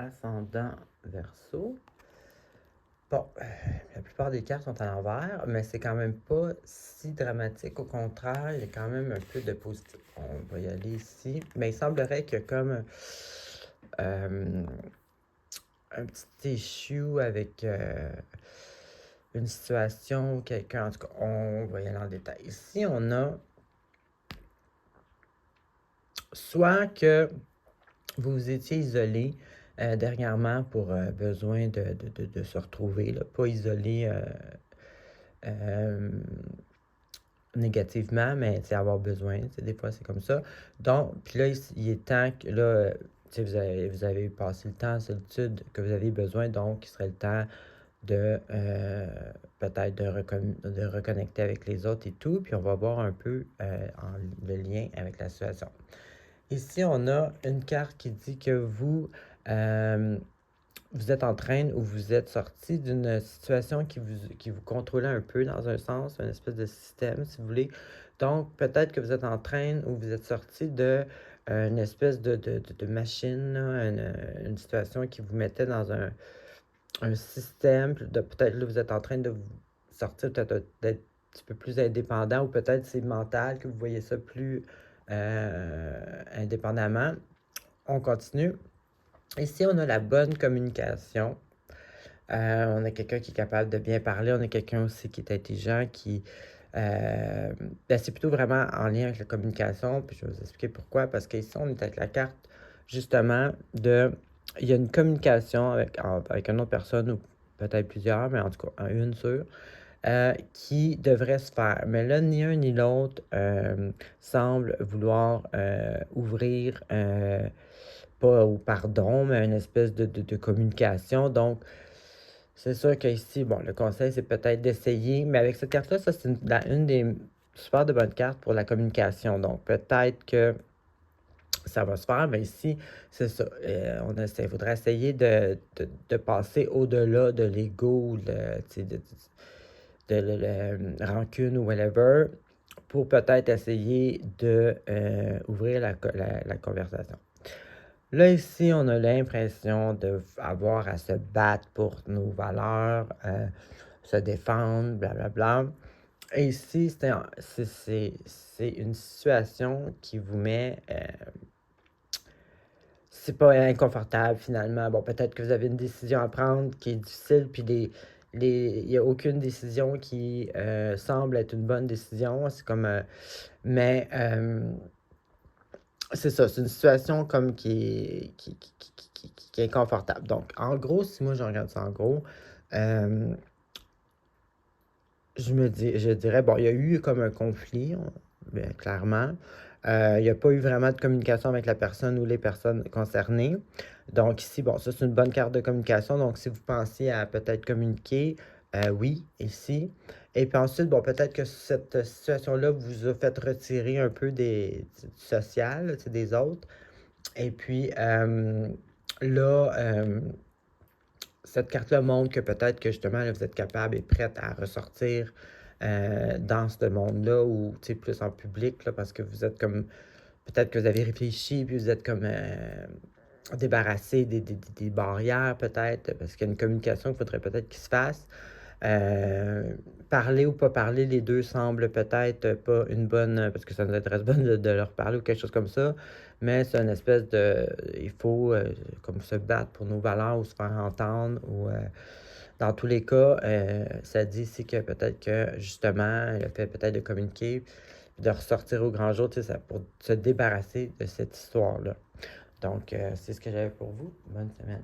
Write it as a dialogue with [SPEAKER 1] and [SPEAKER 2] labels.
[SPEAKER 1] ascendant Verseau. Bon, la plupart des cartes sont à l'envers, mais c'est quand même pas si dramatique. Au contraire, il y a quand même un peu de positif. On va y aller ici. Mais il semblerait qu'il y a comme un petit issue avec une situation ou quelqu'un. En tout cas, on va y aller en détail. Ici, on a soit que vous vous étiez isolé dernièrement pour besoin de se retrouver, là, pas isolé négativement, mais avoir besoin, des fois c'est comme ça. Donc, puis là, il est temps que là, vous avez passé le temps en solitude que vous avez besoin, donc il serait le temps de peut-être de reconnecter avec les autres et tout, puis on va voir un peu le lien avec la situation. Ici, on a une carte qui dit que vous êtes en train ou vous êtes sorti d'une situation qui vous contrôlait un peu dans un sens, une espèce de système, si vous voulez. Donc, peut-être que vous êtes en train ou vous êtes sorti de une espèce de machine, là, une situation qui vous mettait dans un système. Peut-être là, vous êtes en train de vous sortir, peut-être d'être un petit peu plus indépendant ou peut-être c'est mental que vous voyez ça plus indépendamment. On continue. Ici, on a la bonne communication. On a quelqu'un qui est capable de bien parler. On a quelqu'un aussi qui est intelligent, c'est plutôt vraiment en lien avec la communication. Puis je vais vous expliquer pourquoi. Parce qu'ici, on est avec la carte, justement, il y a une communication avec une autre personne, ou peut-être plusieurs, mais en tout cas, une sûre, qui devrait se faire. Mais là, ni un ni l'autre semble vouloir ouvrir, pas au pardon, mais une espèce de communication. Donc, c'est sûr qu'ici, bon, le conseil, c'est peut-être d'essayer, mais avec cette carte-là, ça, c'est une des super de bonnes cartes pour la communication. Donc, peut-être que ça va se faire, mais ici, c'est ça. Il faudrait essayer de passer au-delà de l'ego, de rancune ou whatever, pour peut-être essayer de ouvrir la conversation. Là, ici, on a l'impression d'avoir à se battre pour nos valeurs, se défendre, blablabla. Et ici, c'est une situation qui vous met... c'est pas inconfortable, finalement. Bon, peut-être que vous avez une décision à prendre qui est difficile, puis il n'y a aucune décision qui semble être une bonne décision. C'est comme... mais... c'est ça, c'est une situation comme qui est inconfortable. Donc, en gros, si moi je regarde ça en gros, euh, je dirais, bon, il y a eu comme un conflit, bien, clairement. Il n'y a pas eu vraiment de communication avec la personne ou les personnes concernées. Donc ici, bon, ça c'est une bonne carte de communication. Donc si vous pensiez à peut-être communiquer, oui, ici. Et puis ensuite, bon, peut-être que cette situation-là vous a fait retirer un peu du social, des autres. Et puis là, cette carte-là montre que peut-être que justement, là, vous êtes capable et prête à ressortir dans ce monde-là ou plus en public, là, parce que vous êtes comme, peut-être que vous avez réfléchi, puis vous êtes comme débarrassé des barrières, peut-être, parce qu'il y a une communication qu'il faudrait peut-être qu'il se fasse. Parler ou pas parler, les deux semblent peut-être pas une bonne, parce que ça nous intéresse pas de leur parler ou quelque chose comme ça, mais c'est une espèce il faut comme se battre pour nos valeurs ou se faire entendre, ou dans tous les cas, ça dit ici que peut-être que justement, le fait peut-être de communiquer, de ressortir au grand jour, ça, pour se débarrasser de cette histoire-là. Donc, c'est ce que j'avais pour vous. Bonne semaine.